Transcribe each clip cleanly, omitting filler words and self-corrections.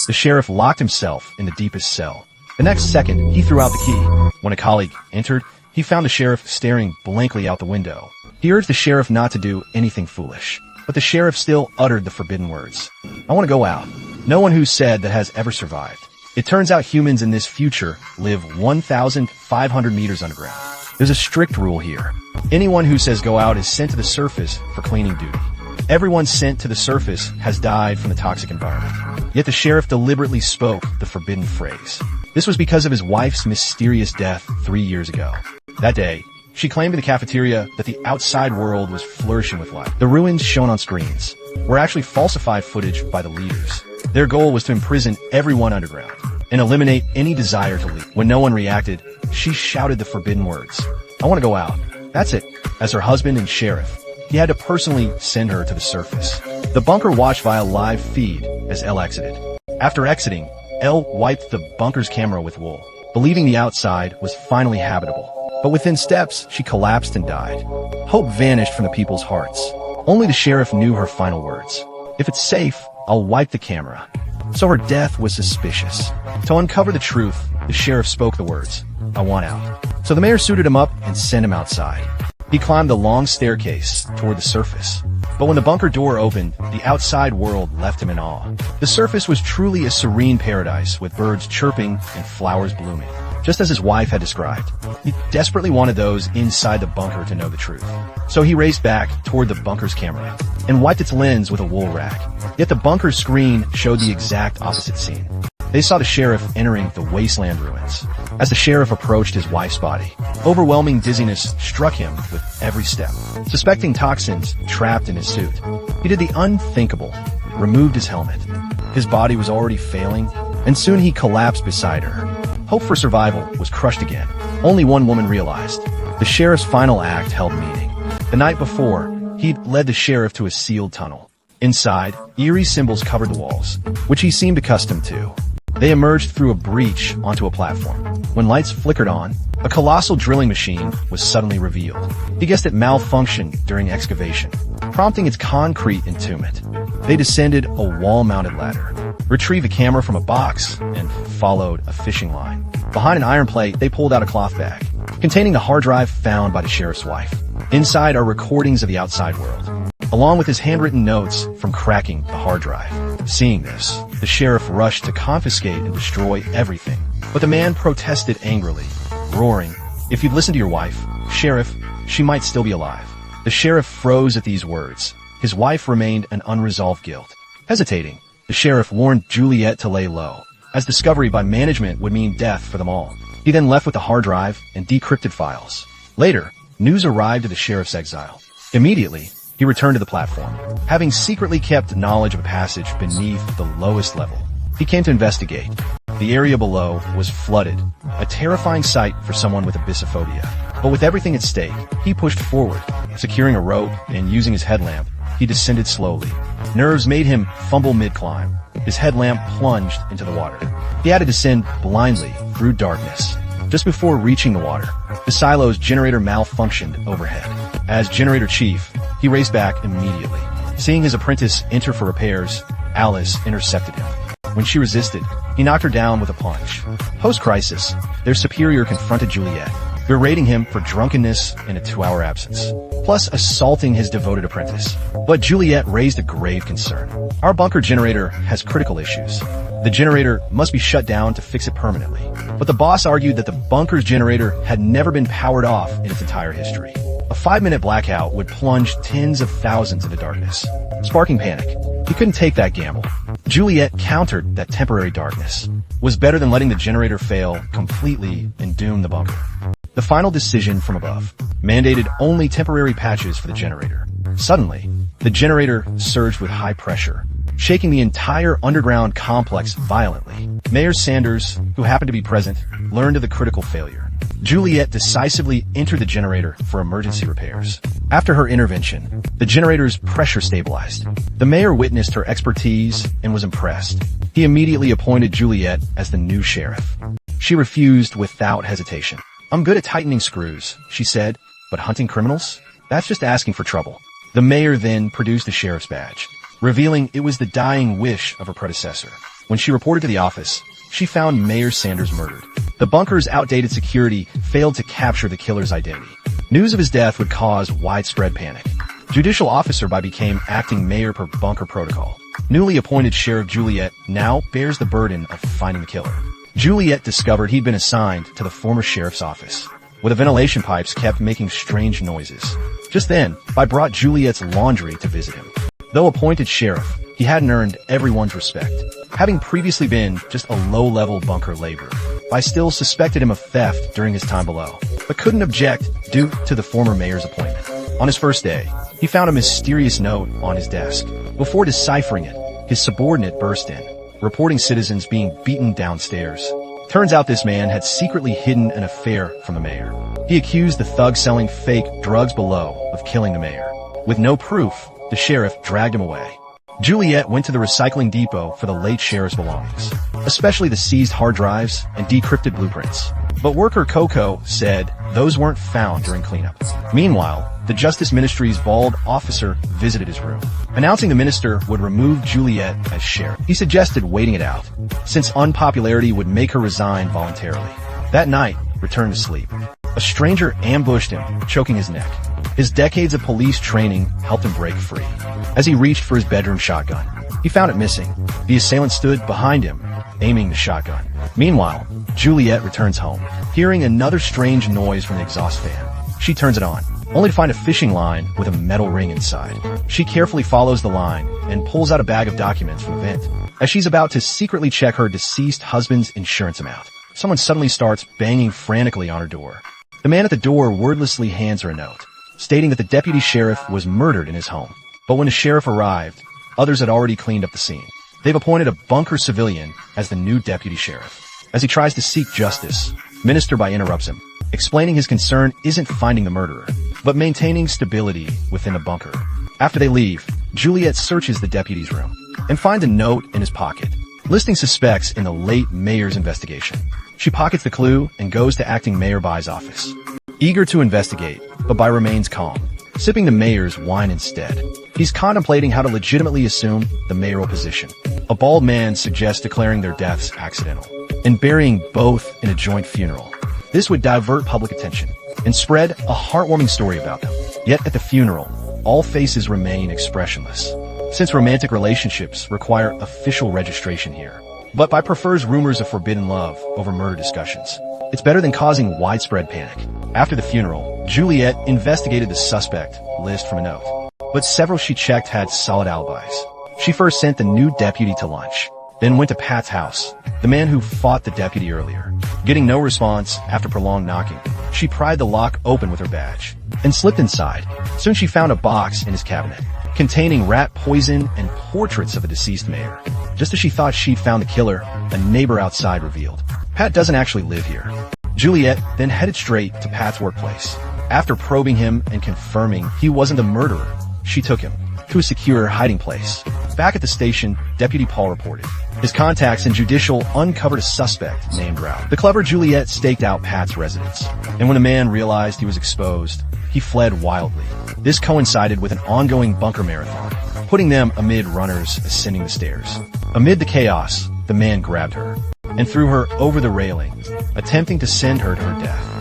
The sheriff locked himself in the deepest cell. The next second, he threw out the key. When a colleague entered, he found the sheriff staring blankly out the window. He urged the sheriff not to do anything foolish, but the sheriff still uttered the forbidden words. "I want to go out." No one who said that has ever survived. It turns out humans in this future live 1,500 meters underground. There's a strict rule here. Anyone who says go out is sent to the surface for cleaning duty. Everyone sent to the surface has died from the toxic environment. Yet the sheriff deliberately spoke the forbidden phrase. This was because of his wife's mysterious death 3 years ago. That day, she claimed in the cafeteria that the outside world was flourishing with life. The ruins shown on screens were actually falsified footage by the leaders. Their goal was to imprison everyone underground and eliminate any desire to leave. When no one reacted, she shouted the forbidden words. "I want to go out." That's it. As her husband and sheriff, he had to personally send her to the surface. The bunker watched via live feed as Elle exited. After exiting, Elle wiped the bunker's camera with wool, believing the outside was finally habitable. But within steps, she collapsed and died. Hope vanished from the people's hearts. Only the sheriff knew her final words. "If it's safe, I'll wipe the camera." So her death was suspicious. To uncover the truth, the sheriff spoke the words, "I want out." So the mayor suited him up and sent him outside. He climbed the long staircase toward the surface. But when the bunker door opened, the outside world left him in awe. The surface was truly a serene paradise with birds chirping and flowers blooming, just as his wife had described. He desperately wanted those inside the bunker to know the truth. So he raced back toward the bunker's camera and wiped its lens with a wool rag. Yet the bunker's screen showed the exact opposite scene. They saw the sheriff entering the wasteland ruins. As the sheriff approached his wife's body, overwhelming dizziness struck him with every step. Suspecting toxins trapped in his suit, he did the unthinkable, removed his helmet. His body was already failing, and soon he collapsed beside her. Hope for survival was crushed again. Only one woman realized. The sheriff's final act held meaning. The night before, he'd led the sheriff to a sealed tunnel. Inside, eerie symbols covered the walls, which he seemed accustomed to. They emerged through a breach onto a platform. When lights flickered on, a colossal drilling machine was suddenly revealed. He guessed it malfunctioned during excavation, prompting its concrete entombment. They descended a wall-mounted ladder, retrieved a camera from a box, and followed a fishing line. Behind an iron plate, they pulled out a cloth bag, containing the hard drive found by the sheriff's wife. Inside are recordings of the outside world, along with his handwritten notes from cracking the hard drive. Seeing this, the sheriff rushed to confiscate and destroy everything. But the man protested angrily, roaring, "If you'd listen to your wife, Sheriff, she might still be alive." The sheriff froze at these words. His wife remained an unresolved guilt. Hesitating, the sheriff warned Juliet to lay low, as discovery by management would mean death for them all. He then left with the hard drive and decrypted files. Later, news arrived of the sheriff's exile. Immediately, he returned to the platform, having secretly kept knowledge of a passage beneath the lowest level. He came to investigate. The area below was flooded, a terrifying sight for someone with abyssophobia. But with everything at stake, he pushed forward, securing a rope and using his headlamp. He descended slowly. Nerves made him fumble mid-climb. His headlamp plunged into the water. He had to descend blindly through darkness. Just before reaching the water, the silo's generator malfunctioned overhead. As generator chief, he raced back immediately. Seeing his apprentice enter for repairs, Alice intercepted him. When she resisted, he knocked her down with a punch. Post-crisis, their superior confronted Juliet, berating him for drunkenness and a 2-hour absence, plus assaulting his devoted apprentice. But Juliet raised a grave concern. "Our bunker generator has critical issues. The generator must be shut down to fix it permanently." But the boss argued that the bunker's generator had never been powered off in its entire history. A 5-minute blackout would plunge tens of thousands into darkness, sparking panic. He couldn't take that gamble. Juliet countered that temporary darkness was better than letting the generator fail completely and doom the bunker. The final decision from above mandated only temporary patches for the generator. Suddenly, the generator surged with high pressure, shaking the entire underground complex violently. Mayor Sanders, who happened to be present, learned of the critical failure. Juliet decisively entered the generator for emergency repairs. After her intervention, the generator's pressure stabilized. The mayor witnessed her expertise and was impressed. He immediately appointed Juliet as the new sheriff. She refused without hesitation. "I'm good at tightening screws," she said, "but hunting criminals? That's just asking for trouble." The mayor then produced the sheriff's badge, revealing it was the dying wish of her predecessor. When she reported to the office, she found Mayor Sanders murdered. The bunker's outdated security failed to capture the killer's identity. News of his death would cause widespread panic. Judicial officer became acting mayor per bunker protocol. Newly appointed Sheriff Juliet now bears the burden of finding the killer. Juliet discovered he'd been assigned to the former sheriff's office, where the ventilation pipes kept making strange noises. Just then, brought Juliet's laundry to visit him. Though appointed sheriff, he hadn't earned everyone's respect, having previously been just a low-level bunker laborer. Still suspected him of theft during his time below, but couldn't object due to the former mayor's appointment. On his first day, he found a mysterious note on his desk. Before deciphering it, his subordinate burst in, reporting citizens being beaten downstairs. Turns out this man had secretly hidden an affair from the mayor. He accused the thug selling fake drugs below of killing the mayor. With no proof, the sheriff dragged him away. Juliet went to the recycling depot for the late sheriff's belongings, especially the seized hard drives and decrypted blueprints. But worker Coco said those weren't found during cleanup. Meanwhile, the Justice Ministry's bald officer visited his room. Announcing the minister would remove Juliet as sheriff, he suggested waiting it out, since unpopularity would make her resign voluntarily. That night, returned to sleep. A stranger ambushed him, choking his neck. His decades of police training helped him break free. As he reached for his bedroom shotgun, he found it missing. The assailant stood behind him, aiming the shotgun. Meanwhile, Juliet returns home, hearing another strange noise from the exhaust fan. She turns it on, only to find a fishing line with a metal ring inside. She carefully follows the line and pulls out a bag of documents from the vent. As she's about to secretly check her deceased husband's insurance amount, someone suddenly starts banging frantically on her door. The man at the door wordlessly hands her a note, stating that the deputy sheriff was murdered in his home. But when the sheriff arrived, others had already cleaned up the scene. They've appointed a bunker civilian as the new deputy sheriff. As he tries to seek justice, Minister interrupts him, explaining his concern isn't finding the murderer, but maintaining stability within the bunker. After they leave, Juliet searches the deputy's room and finds a note in his pocket, listing suspects in the late mayor's investigation. She pockets the clue and goes to acting Mayor Bai's office. Eager to investigate, but Bai remains calm, sipping the mayor's wine instead. He's contemplating how to legitimately assume the mayoral position. A bald man suggests declaring their deaths accidental and burying both in a joint funeral. This would divert public attention and spread a heartwarming story about them. Yet at the funeral, all faces remain expressionless, since romantic relationships require official registration here. But Bai prefers rumors of forbidden love over murder discussions. It's better than causing widespread panic. After the funeral, Juliet investigated the suspect list from a note, but several she checked had solid alibis. She first sent the new deputy to lunch, then went to Pat's house, the man who fought the deputy earlier. Getting no response after prolonged knocking, she pried the lock open with her badge and slipped inside. Soon she found a box in his cabinet containing rat poison and portraits of a deceased mayor. Just as she thought she'd found the killer, a neighbor outside revealed Pat doesn't actually live here. Juliet then headed straight to Pat's workplace. After probing him and confirming he wasn't the murderer, she took him to a secure hiding place. Back at the station, Deputy Paul reported. His contacts in judicial uncovered a suspect named Ralph. The clever Juliet staked out Pat's residence, and when the man realized he was exposed, he fled wildly. This coincided with an ongoing bunker marathon, putting them amid runners ascending the stairs. Amid the chaos, the man grabbed her and threw her over the railing, attempting to send her to her death.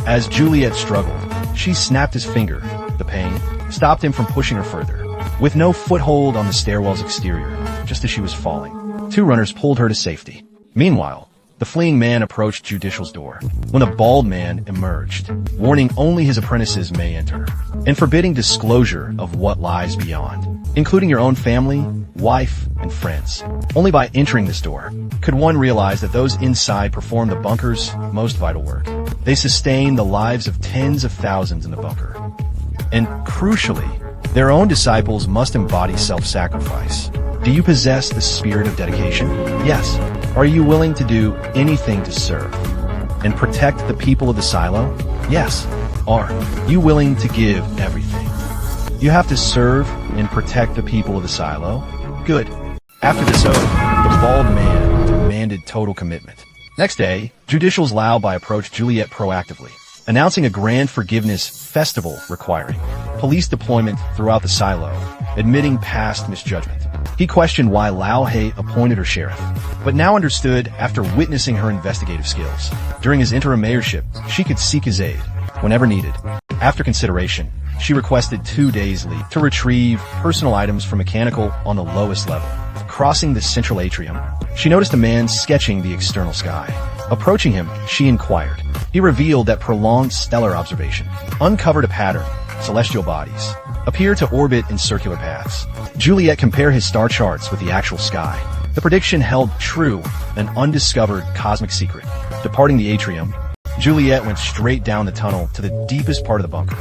As Juliet struggled, she snapped his finger. The pain stopped him from pushing her further. With no foothold on the stairwell's exterior, just as she was falling, two runners pulled her to safety. Meanwhile, the fleeing man approached Judicial's door when the bald man emerged, warning only his apprentices may enter, and forbidding disclosure of what lies beyond, including your own family, wife, and friends. Only by entering this door could one realize that those inside perform the bunker's most vital work. They sustain the lives of tens of thousands in the bunker. And crucially, their own disciples must embody self-sacrifice. Do you possess the spirit of dedication? Yes. Are you willing to do anything to serve and protect the people of the silo? Yes. Are you willing to give everything? You have to serve and protect the people of the silo? Good. After this oath, the bald man demanded total commitment. Next day, Judicial's Lao Bai approached Juliet proactively, announcing a grand forgiveness festival requiring police deployment throughout the silo, admitting past misjudgment. He questioned why Lao He appointed her sheriff, but now understood after witnessing her investigative skills. During his interim mayorship, she could seek his aid whenever needed. After consideration, she requested 2 days leave to retrieve personal items from mechanical on the lowest level. Crossing the central atrium, she noticed a man sketching the external sky. Approaching him, she inquired. He revealed that prolonged stellar observation uncovered a pattern. Celestial bodies appear to orbit in circular paths. Juliet compared his star charts with the actual sky. The prediction held true, an undiscovered cosmic secret. Departing the atrium, Juliet went straight down the tunnel to the deepest part of the bunker.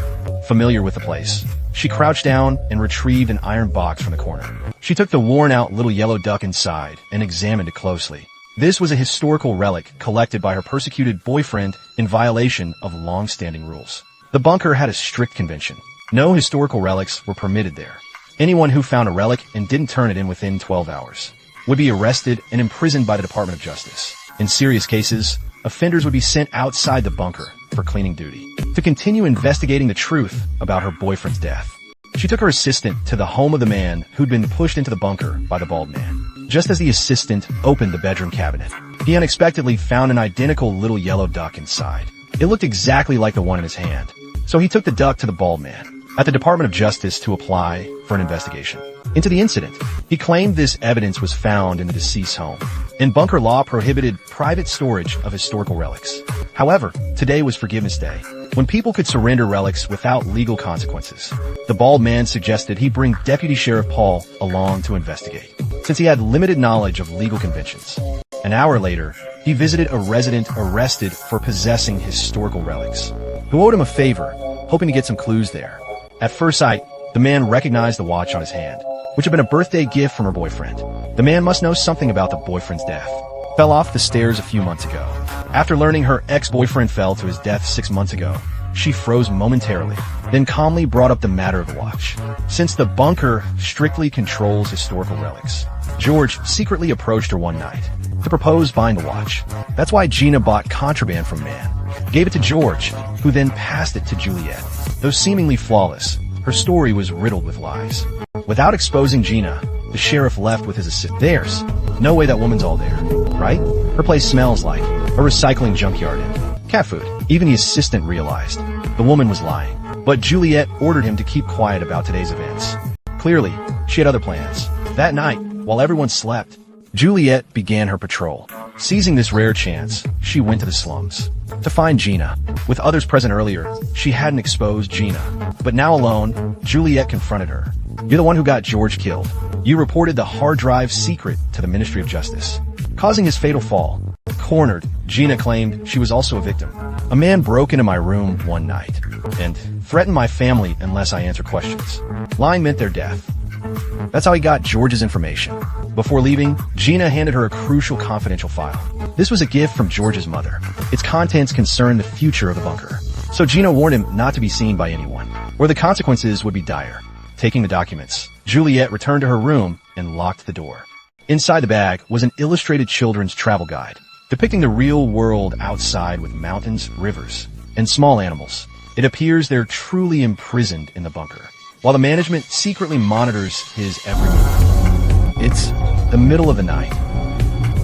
Familiar with the place, she crouched down and retrieved an iron box from the corner. She took the worn-out little yellow duck inside and examined it closely. This was a historical relic collected by her persecuted boyfriend in violation of long-standing rules. The bunker had a strict convention. No historical relics were permitted there. Anyone who found a relic and didn't turn it in within 12 hours would be arrested and imprisoned by the Department of Justice. In serious cases, offenders would be sent outside the bunker for cleaning duty to continue investigating the truth about her boyfriend's death. She took her assistant to the home of the man who'd been pushed into the bunker by the bald man. Just as the assistant opened the bedroom cabinet, he unexpectedly found an identical little yellow duck inside. It looked exactly like the one in his hand. So he took the duck to the bald man at the Department of Justice to apply for an investigation into the incident. He claimed this evidence was found in the deceased's home, and bunker law prohibited private storage of historical relics. However, today was Forgiveness Day, when people could surrender relics without legal consequences. The bald man suggested he bring Deputy Sheriff Paul along to investigate, since he had limited knowledge of legal conventions. An hour later, he visited a resident arrested for possessing historical relics, who owed him a favor, hoping to get some clues there. At first sight, the man recognized the watch on his hand, which had been a birthday gift from her boyfriend. The man must know something about the boyfriend's death. Fell off the stairs a few months ago. After learning her ex-boyfriend fell to his death 6 months ago, she froze momentarily, then calmly brought up the matter of the watch. Since the bunker strictly controls historical relics, George secretly approached her one night to propose buying the watch. That's why Gina bought contraband from man, gave it to George, who then passed it to Juliet. Though seemingly flawless, her story was riddled with lies. Without exposing Gina, the sheriff left with his assistant. There's no way that woman's all there, right? Her place smells like a recycling junkyard and cat food. Even the assistant realized the woman was lying, but Juliet ordered him to keep quiet about today's events. Clearly, she had other plans. That night, while everyone slept, Juliet began her patrol. Seizing this rare chance, she went to the slums to find Gina. With others present earlier, she hadn't exposed Gina, but now alone, Juliet confronted her. You're the one who got George killed. You reported the hard drive secret to the Ministry of Justice, causing his fatal fall. Cornered, Gina claimed she was also a victim. A man broke into my room one night and threatened my family unless I answer questions. Lying meant their death. That's how he got George's information. Before leaving, Gina handed her a crucial confidential file. This was a gift from George's mother. Its contents concerned the future of the bunker. So Gina warned him not to be seen by anyone, or the consequences would be dire. Taking the documents, Juliet returned to her room and locked the door. Inside the bag was an illustrated children's travel guide, depicting the real world outside with mountains, rivers, and small animals. It appears they're truly imprisoned in the bunker, while the management secretly monitors his every move. It's the middle of the night.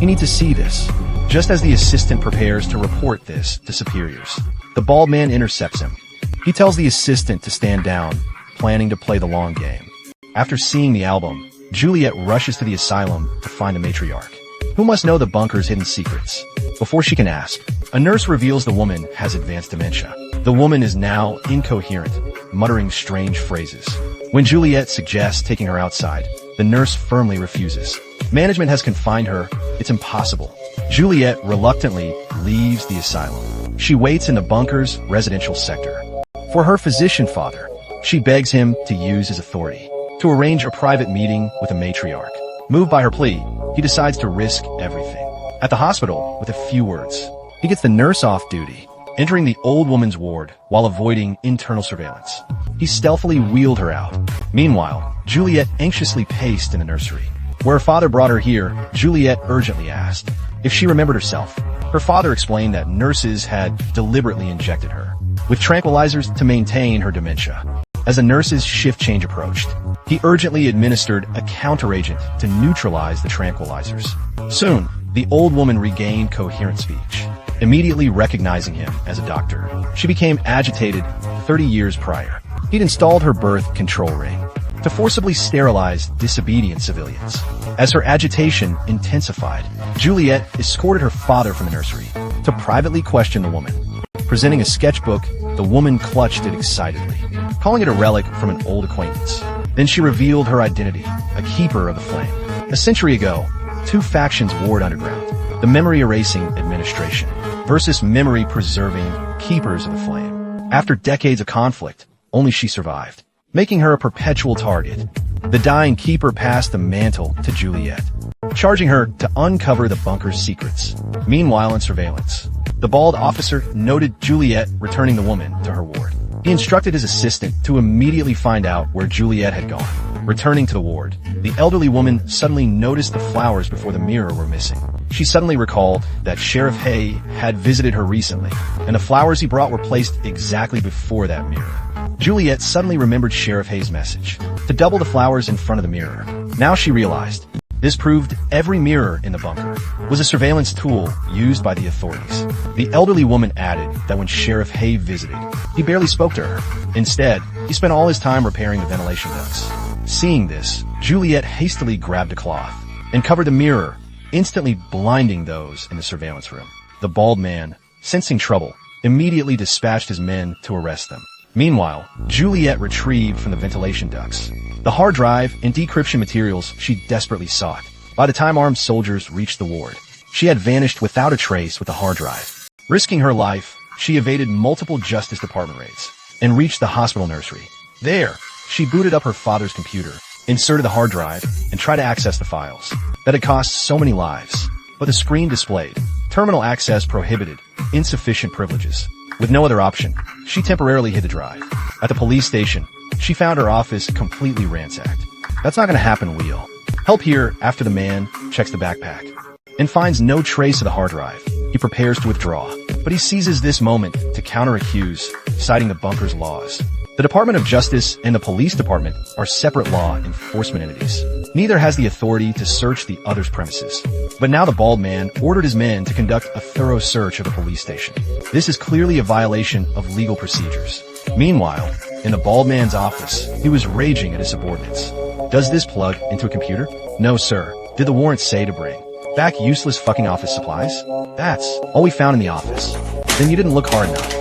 You need to see this. Just as the assistant prepares to report this to superiors, the bald man intercepts him. He tells the assistant to stand down, planning to play the long game. After seeing the album, Juliet rushes to the asylum to find the matriarch, who must know the bunker's hidden secrets. Before she can ask, a nurse reveals the woman has advanced dementia. The woman is now incoherent, muttering strange phrases. When Juliet suggests taking her outside, the nurse firmly refuses. Management has confined her. It's impossible. Juliet reluctantly leaves the asylum. She waits in the bunker's residential sector for her physician father. She begs him to use his authority to arrange a private meeting with a matriarch. Moved by her plea, he decides to risk everything. At the hospital, with a few words, he gets the nurse off duty, entering the old woman's ward while avoiding internal surveillance. He stealthily wheeled her out. Meanwhile, Juliet anxiously paced in the nursery. Where her father brought her here, Juliet urgently asked if she remembered herself. Her father explained that nurses had deliberately injected her with tranquilizers to maintain her dementia. As a nurse's shift change approached, he urgently administered a counteragent to neutralize the tranquilizers. Soon, the old woman regained coherent speech, immediately recognizing him as a doctor. She became agitated 30 years prior. He'd installed her birth control ring to forcibly sterilize disobedient civilians. As her agitation intensified, Juliet escorted her father from the nursery to privately question the woman. Presenting a sketchbook, the woman clutched it excitedly, calling it a relic from an old acquaintance. Then she revealed her identity, a keeper of the flame. A century ago, two factions warred underground: the memory-erasing administration versus memory-preserving keepers of the flame. After decades of conflict, only she survived, making her a perpetual target. The dying keeper passed the mantle to Juliet, charging her to uncover the bunker's secrets. Meanwhile, in surveillance, the bald officer noted Juliet returning the woman to her ward. He instructed his assistant to immediately find out where Juliet had gone. Returning to the ward, the elderly woman suddenly noticed the flowers before the mirror were missing. She suddenly recalled that Sheriff Hay had visited her recently, and the flowers he brought were placed exactly before that mirror. Juliet suddenly remembered Sheriff Hay's message to double the flowers in front of the mirror. Now she realized this proved every mirror in the bunker was a surveillance tool used by the authorities. The elderly woman added that when Sheriff Hay visited, he barely spoke to her. Instead, he spent all his time repairing the ventilation ducts. Seeing this, Juliet hastily grabbed a cloth and covered the mirror, instantly blinding those in the surveillance room. The bald man, sensing trouble, immediately dispatched his men to arrest them. Meanwhile, Juliet retrieved from the ventilation ducts the hard drive and decryption materials she desperately sought. By the time armed soldiers reached the ward, she had vanished without a trace with the hard drive. Risking her life, she evaded multiple Justice Department raids and reached the hospital nursery. There, she booted up her father's computer, inserted the hard drive, and tried to access the files that had cost so many lives. But the screen displayed terminal access prohibited, insufficient privileges. With no other option, she temporarily hid the drive. At the police station, she found her office completely ransacked. That's not going to happen, Wheel. Help here after the man checks the backpack and finds no trace of the hard drive. He prepares to withdraw, but he seizes this moment to counter-accuse, citing the bunker's laws. The Department of Justice and the Police Department are separate law enforcement entities. Neither has the authority to search the other's premises. But now the bald man ordered his men to conduct a thorough search of the police station. This is clearly a violation of legal procedures. Meanwhile, in the bald man's office, he was raging at his subordinates. Does this plug into a computer? No, sir. Did the warrant say to bring back useless fucking office supplies? That's all we found in the office. Then you didn't look hard enough.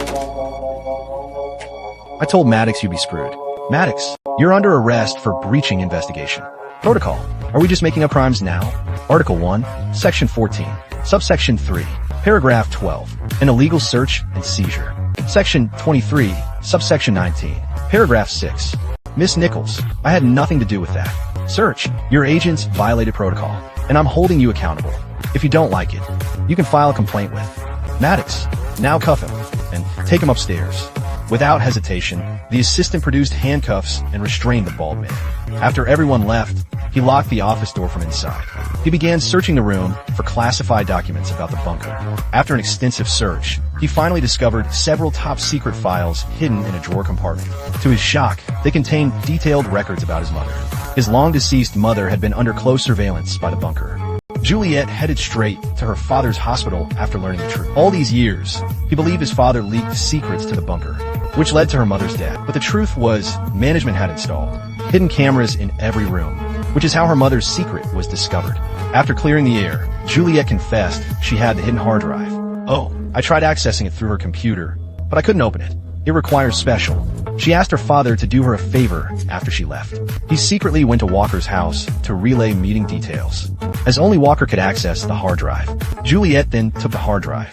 I told Maddox you'd be screwed. Maddox, you're under arrest for breaching investigation. Protocol. Are we just making up crimes now? Article 1, Section 14, Subsection 3, Paragraph 12. An illegal search and seizure. Section 23, Subsection 19, Paragraph 6. Miss Nichols, I had nothing to do with that. Search. Your agents violated protocol, and I'm holding you accountable. If you don't like it, you can file a complaint with Maddox. Now cuff him and take him upstairs. Without hesitation, the assistant produced handcuffs and restrained the bald man. After everyone left, he locked the office door from inside. He began searching the room for classified documents about the bunker. After an extensive search, he finally discovered several top-secret files hidden in a drawer compartment. To his shock, they contained detailed records about his mother. His long-deceased mother had been under close surveillance by the bunker. Juliet headed straight to her father's hospital after learning the truth. All these years, he believed his father leaked secrets to the bunker, which led to her mother's death. But the truth was, management had installed hidden cameras in every room, which is how her mother's secret was discovered. After clearing the air, Juliet confessed she had the hidden hard drive. Oh, I tried accessing it through her computer, but I couldn't open it. It requires special. She asked her father to do her a favor after she left. He secretly went to Walker's house to relay meeting details, as only Walker could access the hard drive. Juliet then took the hard drive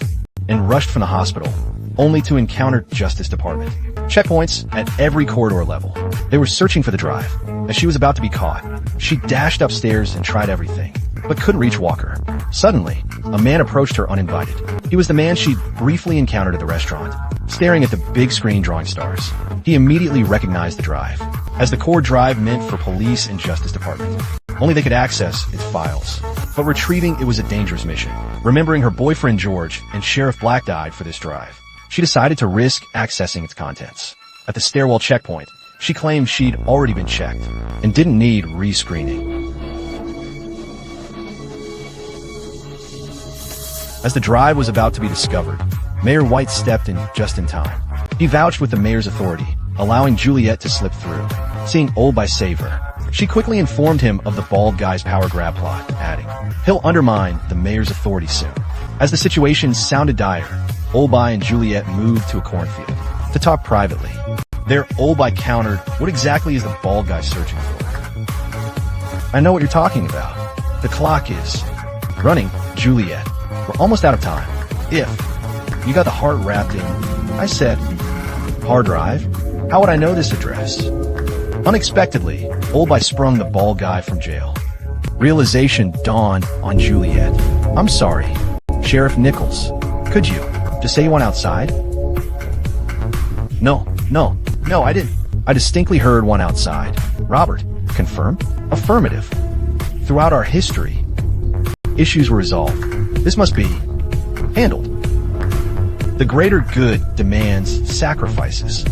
and rushed from the hospital, only to encounter Justice Department checkpoints at every corridor level. They were searching for the drive. As she was about to be caught, she dashed upstairs and tried everything, but couldn't reach Walker. Suddenly, a man approached her uninvited. He was the man she'd briefly encountered at the restaurant, staring at the big screen drawing stars. He immediately recognized the drive as the core drive meant for police and Justice Department. Only they could access its files. But retrieving it was a dangerous mission. Remembering her boyfriend George and Sheriff Black died for this drive, she decided to risk accessing its contents. At the stairwell checkpoint, She claimed she'd already been checked and didn't need re-screening. As the drive was about to be discovered, Mayor White stepped in just in time. He vouched with the mayor's authority, allowing Juliet to slip through. Seeing Old-By save her, she quickly informed him of the bald guy's power grab plot, adding, "He'll undermine the mayor's authority soon." As the situation sounded dire, Old-By and Juliet moved to a cornfield to talk privately. There, Old-By countered, "What exactly is the bald guy searching for?" "I know what you're talking about. The clock is running, Juliet. We're almost out of time. If you got the heart wrapped in," I said, "hard drive? How would I know this address?" Unexpectedly, Old-By sprung the bald guy from jail. Realization dawned on Juliet. "I'm sorry, Sheriff Nichols. Could you just say you went outside?" No, I didn't. I distinctly heard one outside." "Robert, confirm?" "Affirmative. Throughout our history, issues were resolved. This must be handled. The greater good demands sacrifices.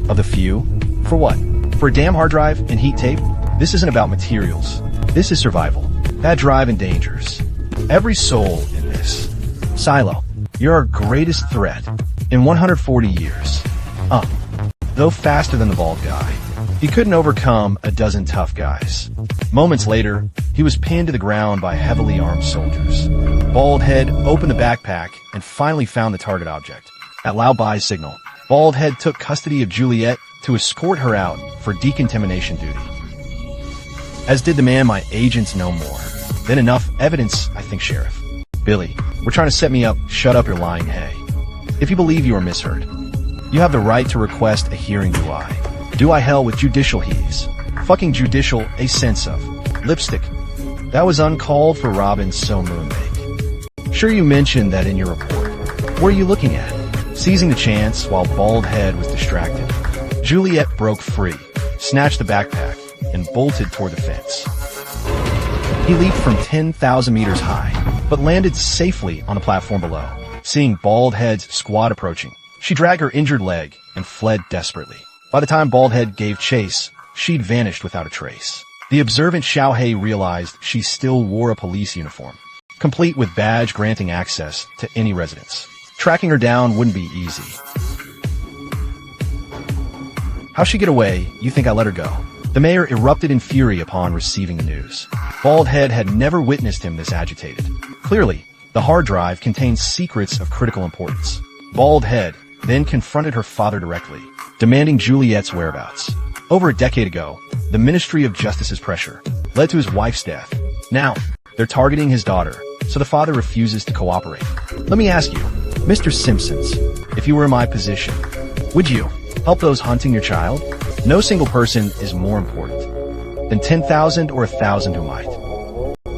Of the few? For what? For a damn hard drive and heat tape? This isn't about materials. This is survival. That drive endangers every soul in this silo. You're our greatest threat in 140 years. Though faster than the bald guy, he couldn't overcome a dozen tough guys. Moments later, he was pinned to the ground by heavily armed soldiers. Baldhead opened the backpack and finally found the target object. At Lao-Bai's signal, Baldhead took custody of Juliet to escort her out for decontamination duty. As did the man my agents know more. Then enough evidence, I think, Sheriff. "Billy, we're trying to set me up. Shut up, you're lying, hey. If you believe you were misheard, you have the right to request a hearing, do I? Do I hell with judicial heaves. Fucking judicial, a sense of. Lipstick. That was uncalled for, Robin, so moonbake. Sure, you mentioned that in your report. What are you looking at?" Seizing the chance while Baldhead was distracted, Juliet broke free, snatched the backpack, and bolted toward the fence. He leaped from 10,000 meters high, but landed safely on the platform below. Seeing Baldhead's squad approaching, she dragged her injured leg and fled desperately. By the time Baldhead gave chase, she'd vanished without a trace. The observant Xiaohei realized she still wore a police uniform, complete with badge granting access to any residence. Tracking her down wouldn't be easy. "How'd she get away? You think I let her go?" The mayor erupted in fury upon receiving the news. Baldhead had never witnessed him this agitated. Clearly, the hard drive contained secrets of critical importance. Baldhead then confronted her father directly, demanding Juliet's whereabouts. Over a decade ago, the Ministry of Justice's pressure led to his wife's death. Now, they're targeting his daughter, so the father refuses to cooperate. Let me ask you, Mr. Simpsons, if you were in my position, would you help those hunting your child? No single person is more important than 10,000 or 1,000 who might.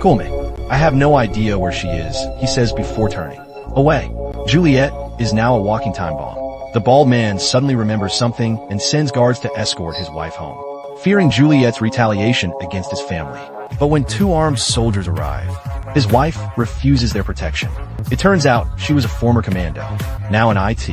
"Cool, me. I have no idea where she is," he says before turning away. Juliet is now a walking time bomb. The bald man suddenly remembers something and sends guards to escort his wife home, fearing Juliet's retaliation against his family. But when two armed soldiers arrive, his wife refuses their protection. It turns out she was a former commando, now in IT.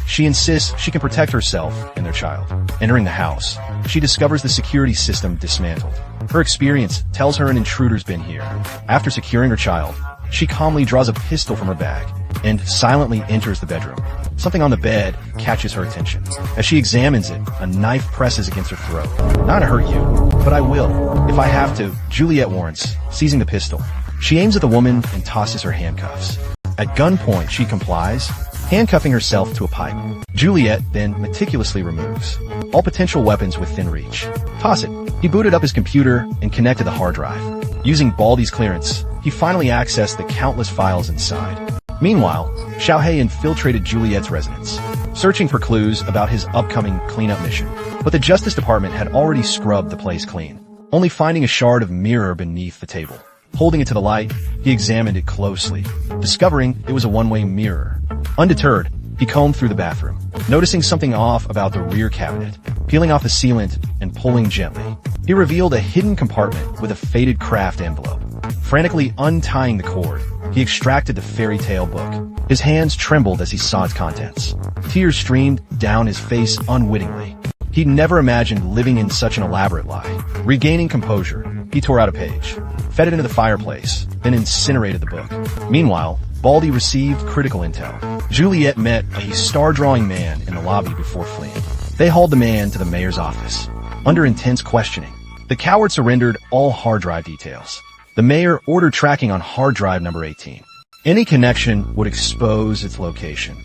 She insists she can protect herself and their child. Entering the house, she discovers the security system dismantled. Her experience tells her an intruder's been here. After securing her child, she calmly draws a pistol from her bag and silently enters the bedroom. Something on the bed catches her attention. As she examines it, a knife presses against her throat. "Not to hurt you, but I will, if I have to," Juliet warns, seizing the pistol. She aims at the woman and tosses her handcuffs. At gunpoint, she complies, handcuffing herself to a pipe. Juliet then meticulously removes all potential weapons within reach. "Toss it." He booted up his computer and connected the hard drive. Using Baldy's clearance, he finally accessed the countless files inside. Meanwhile, Xiaohei infiltrated Juliet's residence, searching for clues about his upcoming cleanup mission. But the Justice Department had already scrubbed the place clean, only finding a shard of mirror beneath the table. Holding it to the light, he examined it closely, discovering it was a one-way mirror. Undeterred, he combed through the bathroom, noticing something off about the rear cabinet. Peeling off the sealant and pulling gently, he revealed a hidden compartment with a faded craft envelope. Frantically untying the cord, he extracted the fairy tale book. His hands trembled as he saw its contents. Tears streamed down his face unwittingly. He'd never imagined living in such an elaborate lie. Regaining composure, he tore out a page, fed it into the fireplace, then incinerated the book. Meanwhile, Baldy received critical intel. Juliet met a star-drawing man in the lobby before fleeing. They hauled the man to the mayor's office. Under intense questioning, the coward surrendered all hard drive details. The mayor ordered tracking on hard drive number 18. Any connection would expose its location.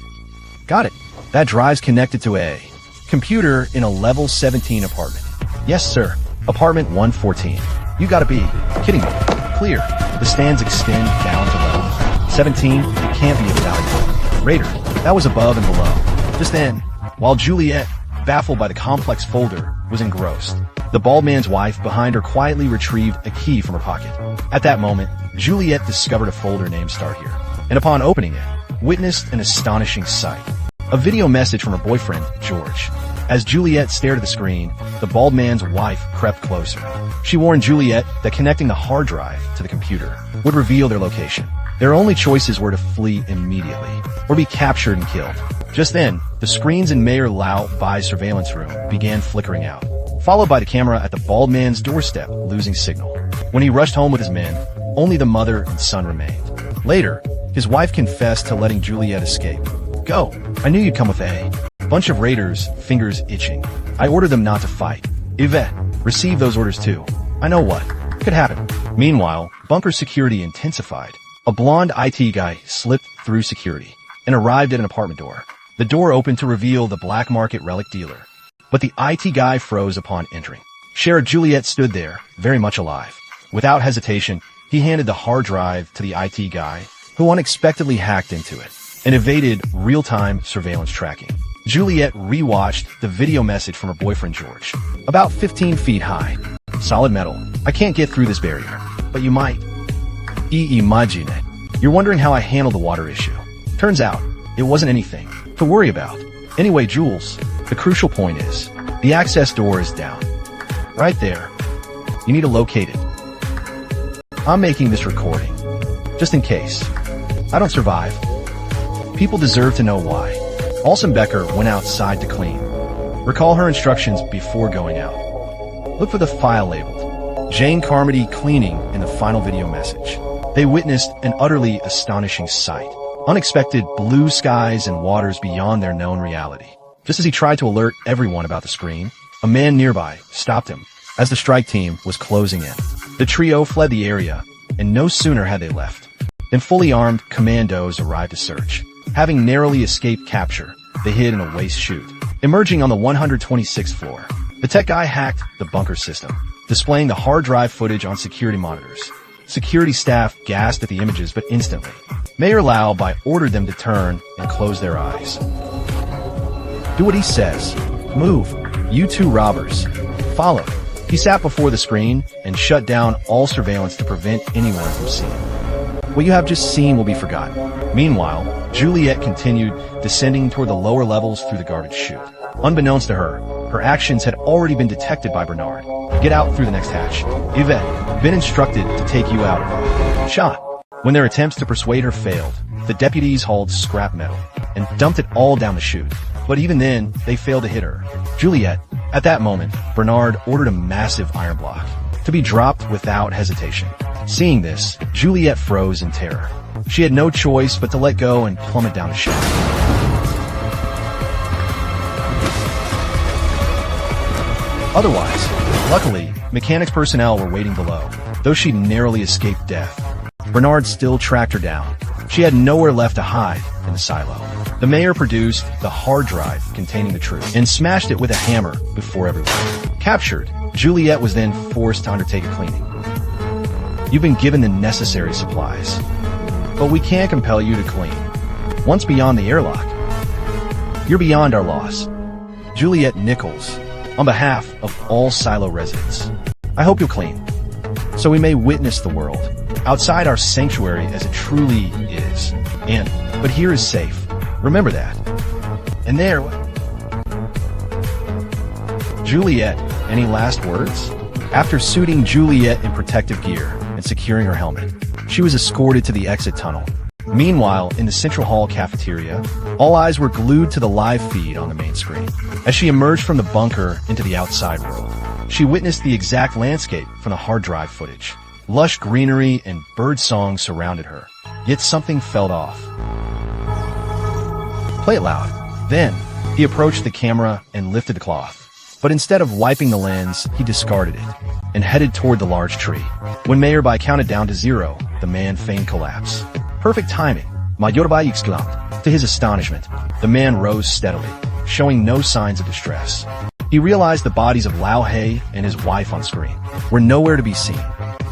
Got it. That drive's connected to a computer in a level 17 apartment. Yes, sir. Apartment 114. You gotta be kidding me. Clear. The stands extend down to level 17. It can't be a value. Raider, that was above and below. Just then, while Juliet, baffled by the complex folder, was engrossed, the bald man's wife behind her quietly retrieved a key from her pocket. At that moment, Juliet discovered a folder named Start Here, and upon opening it, witnessed an astonishing sight. A video message from her boyfriend, George. As Juliet stared at the screen, the bald man's wife crept closer. She warned Juliet that connecting the hard drive to the computer would reveal their location. Their only choices were to flee immediately, or be captured and killed. Just then, the screens in Mayor Lao Bai's surveillance room began flickering out, followed by the camera at the bald man's doorstep losing signal. When he rushed home with his men, only the mother and son remained. Later, his wife confessed to letting Juliet escape. Go. I knew you'd come with a bunch of raiders, fingers itching. I ordered them not to fight. Yvette, receive those orders too. I know what could happen. Meanwhile, bunker security intensified. A blonde IT guy slipped through security and arrived at an apartment door. The door opened to reveal the black market relic dealer. But the IT guy froze upon entering. Sheriff Juliet stood there, very much alive. Without hesitation, he handed the hard drive to the IT guy, who unexpectedly hacked into it and evaded real-time surveillance tracking. Juliet rewatched the video message from her boyfriend George. About 15 feet high. Solid metal. I can't get through this barrier, but you might. Imagine it. You're wondering how I handled the water issue. Turns out, it wasn't anything to worry about. Anyway, Jules, the crucial point is, the access door is down. Right there. You need to locate it. I'm making this recording, just in case I don't survive. People deserve to know why. Olsen Becker went outside to clean. Recall her instructions before going out. Look for the file labeled Jane Carmody cleaning in the final video message. They witnessed an utterly astonishing sight. Unexpected blue skies and waters beyond their known reality. Just as he tried to alert everyone about the screen, a man nearby stopped him as the strike team was closing in. The trio fled the area, and no sooner had they left than fully armed commandos arrived to search. Having narrowly escaped capture, they hid in a waste chute. Emerging on the 126th floor, the tech guy hacked the bunker system, displaying the hard drive footage on security monitors. Security staff gasped at the images, but instantly, Mayor Lao Bai ordered them to turn and close their eyes. Do what he says. Move. You two robbers. Follow. He sat before the screen and shut down all surveillance to prevent anyone from seeing. What you have just seen will be forgotten. Meanwhile, Juliet continued descending toward the lower levels through the garbage chute. Unbeknownst to her, her actions had already been detected by Bernard. Get out through the next hatch. Yvette, been instructed to take you out. Shot. When their attempts to persuade her failed, the deputies hauled scrap metal and dumped it all down the chute. But even then, they failed to hit her. Juliet. At that moment, Bernard ordered a massive iron block to be dropped without hesitation. Seeing this, Juliet froze in terror. She had no choice but to let go and plummet down a shaft. Otherwise, luckily, mechanics personnel were waiting below. Though she narrowly escaped death, Bernard still tracked her down. She had nowhere left to hide in the silo. The mayor produced the hard drive containing the truth and smashed it with a hammer before everyone. Captured, Juliet was then forced to undertake a cleaning. You've been given the necessary supplies, but we can't compel you to clean. Once beyond the airlock, you're beyond our loss. Juliet Nichols, on behalf of all silo residents, I hope you'll clean, so we may witness the world outside our sanctuary as it truly is. But here is safe. Remember that. And there, Juliet, any last words? After suiting Juliet in protective gear and securing her helmet, she was escorted to the exit tunnel Meanwhile, in the Central Hall cafeteria, all eyes were glued to the live feed on the main screen. As she emerged from the bunker into the outside world, she witnessed the exact landscape from the hard drive footage. Lush greenery and bird song surrounded her, yet something felt off. "Play it loud." Then, he approached the camera and lifted the cloth. But instead of wiping the lens, he discarded it and headed toward the large tree. When Meyerby counted down to 0, the man feigned collapse. Perfect timing. Meyerby exclaimed. To his astonishment, the man rose steadily, showing no signs of distress. He realized the bodies of Lao He and his wife on screen were nowhere to be seen.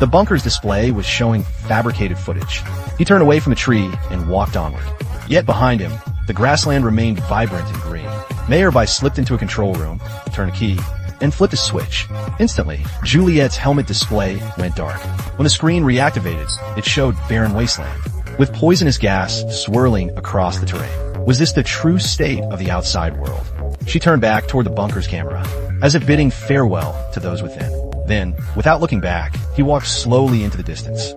The bunker's display was showing fabricated footage. He turned away from the tree and walked onward. Yet behind him, the grassland remained vibrant and green. Meyerby slipped into a control room, turned a key, and flipped a switch. Instantly, Juliet's helmet display went dark. When the screen reactivated, it showed barren wasteland, with poisonous gas swirling across the terrain. Was this the true state of the outside world? She turned back toward the bunker's camera, as if bidding farewell to those within. Then, without looking back, he walked slowly into the distance.